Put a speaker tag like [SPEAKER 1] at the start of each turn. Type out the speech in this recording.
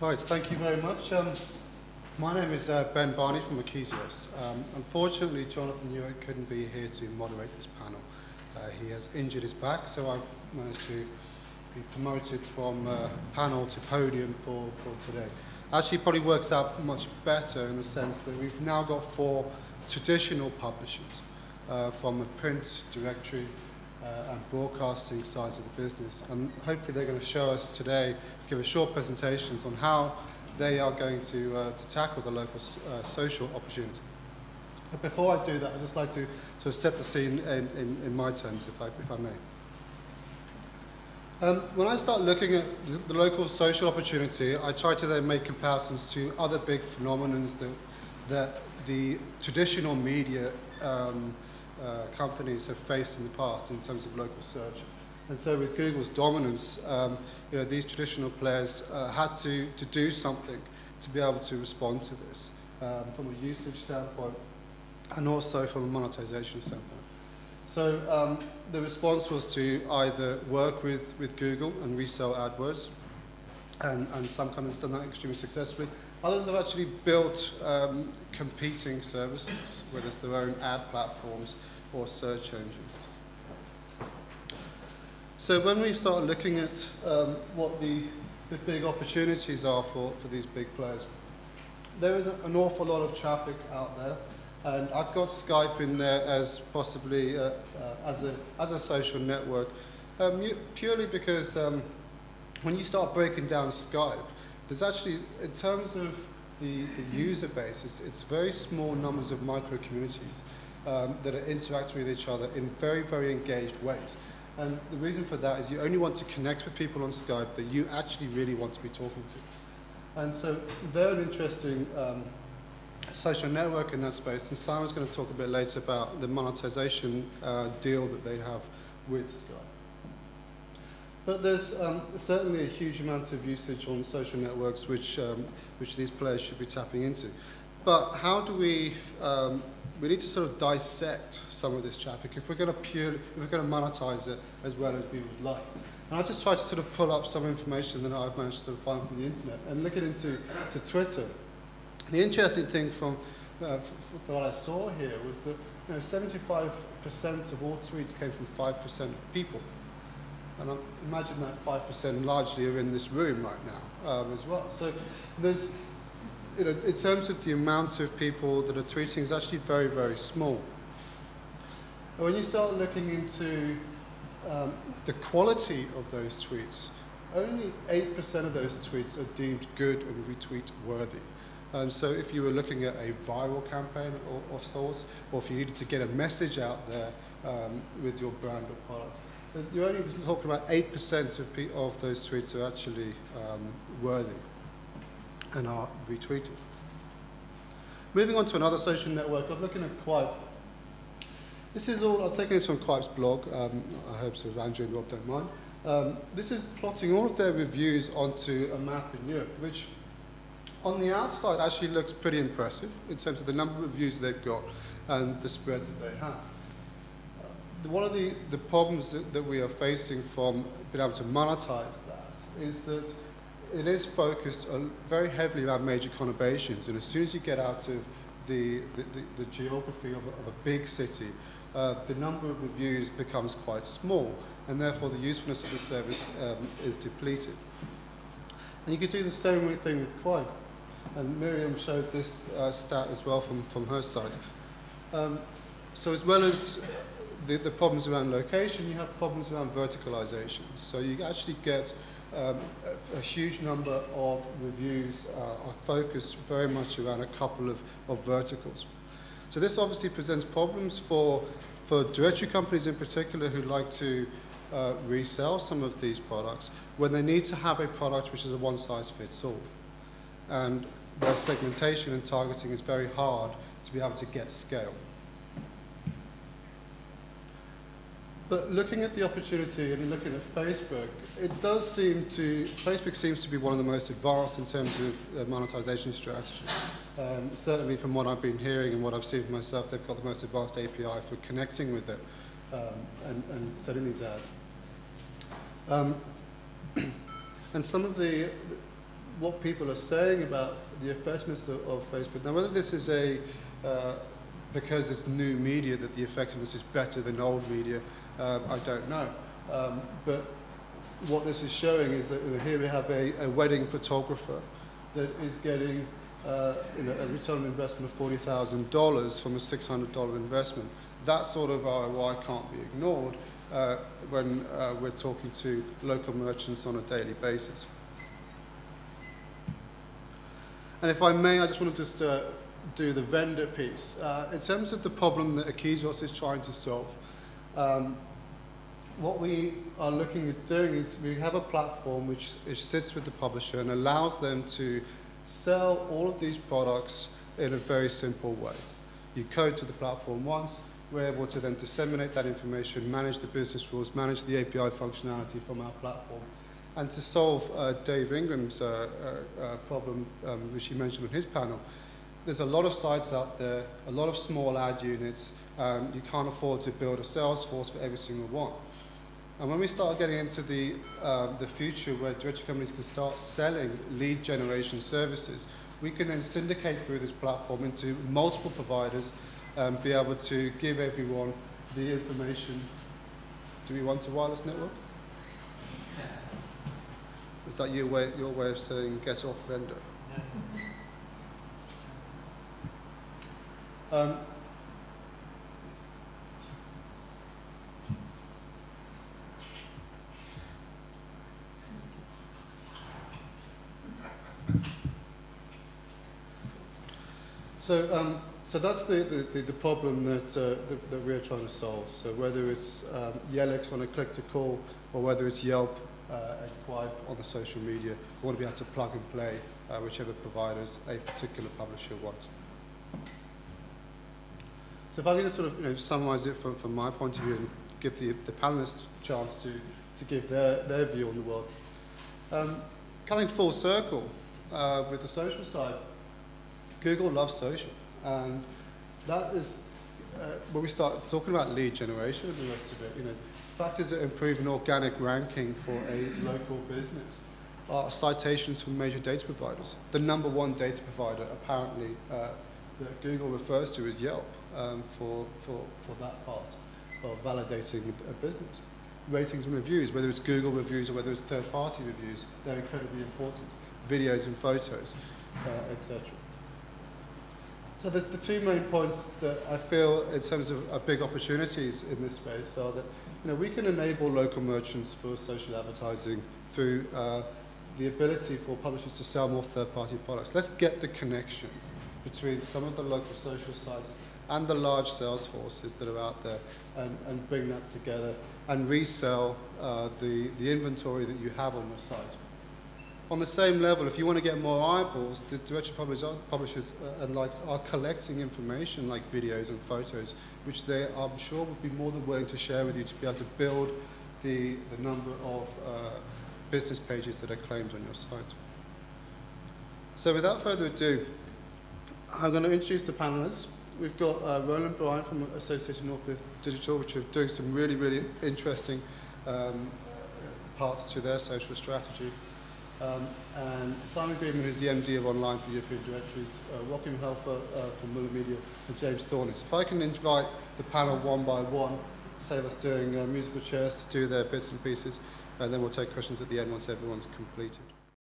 [SPEAKER 1] Right, thank you very much. My name is Barney from Akesios. Unfortunately, Jonathan Hewitt couldn't be here to moderate this panel. He has injured his back, so I've managed to be promoted from panel to podium for today. Actually, it probably works out much better in the sense that we've now got 4 traditional publishers from the print, directory, and broadcasting sides of the business. And hopefully they're going to show us today, give us short presentations on how they are going to tackle the local social opportunity. But before I do that, I'd just like to sort of set the scene in my terms, if I may. When I start looking at the local social opportunity, I try to then make comparisons to other big phenomena that the traditional media companies have faced in the past in terms of local search. And so with Google's dominance, these traditional players had to do something to be able to respond to this from a usage standpoint and also from a monetization standpoint. So the response was to either work with Google and resell AdWords, and some companies have done that extremely successfully. Others have actually built competing services, whether it's their own ad platforms or search engines. So when we start looking at what the big opportunities are for these big players, there is an awful lot of traffic out there, and I've got Skype in there as possibly as a social network, purely because when you start breaking down Skype, there's actually, in terms of the user base, it's very small numbers of micro communities that are interacting with each other in very, very engaged ways. And the reason for that is you only want to connect with people on Skype that you actually really want to be talking to. And so they're an interesting social network in that space. And Simon's going to talk a bit later about the monetization deal that they have with Skype. But there's certainly a huge amount of usage on social networks which these players should be tapping into. But how do we need to sort of dissect some of this traffic if we're going to monetize it as well as we would like. And I just tried to sort of pull up some information that I've managed to sort of find from the internet and look into Twitter. The interesting thing from what I saw here was that 75% of all tweets came from 5% of people. And I imagine that 5% largely are in this room right now as well. So there's, in terms of the amount of people that are tweeting, is actually very, very small. And when you start looking into the quality of those tweets, only 8% of those tweets are deemed good and retweet worthy. So if you were looking at a viral campaign of sorts, or if you needed to get a message out there with your brand or product, you're only talking about 8% of those tweets are actually worthy and are retweeted. Moving on to another social network, I'm looking at Quipe. This is all, I'm taking this from Quipe's blog. I hope sort of Andrew and Rob don't mind. This is plotting all of their reviews onto a map in Europe, which on the outside actually looks pretty impressive in terms of the number of reviews they've got and the spread that they have. One of the problems that we are facing from being able to monetize that is that it is focused very heavily around major conurbations, and as soon as you get out of the geography of a big city, the number of reviews becomes quite small, and therefore the usefulness of the service is depleted. And you could do the same thing with Quipe, and Miriam showed this stat as well from her side. So as well as the problems around location, you have problems around verticalization. So you actually get a huge number of reviews are focused very much around a couple of verticals. So this obviously presents problems for directory companies in particular who like to resell some of these products when they need to have a product which is a one-size-fits-all. And where segmentation and targeting is very hard to be able to get scale. But looking at the opportunity and looking at Facebook, Facebook seems to be one of the most advanced in terms of monetization strategy. Certainly from what I've been hearing and what I've seen for myself, they've got the most advanced API for connecting with it and setting these ads. And some of the what people are saying about the effectiveness of Facebook. Now, whether this is because it's new media that the effectiveness is better than old media, I don't know. But what this is showing is that here we have a wedding photographer that is getting a return on investment of $40,000 from a $600 investment. That sort of ROI can't be ignored when we're talking to local merchants on a daily basis. And if I may, I just want to just do the vendor piece. In terms of the problem that Akesios is trying to solve, what we are looking at doing is we have a platform which sits with the publisher and allows them to sell all of these products in a very simple way. You code to the platform once, we're able to then disseminate that information, manage the business rules, manage the API functionality from our platform. And to solve Dave Ingram's problem, which he mentioned on his panel, there's a lot of sites out there, a lot of small ad units. You can't afford to build a sales force for every single one. And when we start getting into the future where directory companies can start selling lead generation services, we can then syndicate through this platform into multiple providers and be able to give everyone the information. Do we want a wireless network? Is that your way of saying get off vendor? So that's the problem that we're trying to solve. So whether it's Yelix on a click-to-call or whether it's Yelp and Quipe on the social media, we want to be able to plug and play whichever providers a particular publisher wants. So if I can just sort of summarize it from my point of view and give the panelists a chance to give their view on the world. Coming full circle with the social side, Google loves social, and that is when we start talking about lead generation and the rest of it. Factors that improve an organic ranking for a local business are citations from major data providers. The #1 data provider, apparently, that Google refers to as Yelp for that part of validating a business. Ratings and reviews, whether it's Google reviews or whether it's third-party reviews, they're incredibly important. Videos and photos, etc. So the two main points that I feel in terms of big opportunities in this space are that we can enable local merchants for social advertising through the ability for publishers to sell more third-party products. Let's get the connection between some of the local social sites and the large sales forces that are out there and bring that together and resell the inventory that you have on your site. On the same level, if you want to get more eyeballs, the directory publishers and likes are collecting information like videos and photos, which they, I'm sure, would be more than willing to share with you to be able to build the number of business pages that are claimed on your site. So without further ado, I'm going to introduce the panelists. We've got Roland Bryant from Associated Northwest Digital, which are doing some really, really interesting parts to their social strategy. And Simon Greenman, who's the MD of Online for European Directories, Joachim Helfer from Muller Media, and James Thornett. If I can invite the panel one by one, save us doing musical chairs to do their bits and pieces, and then we'll take questions at the end once everyone's completed.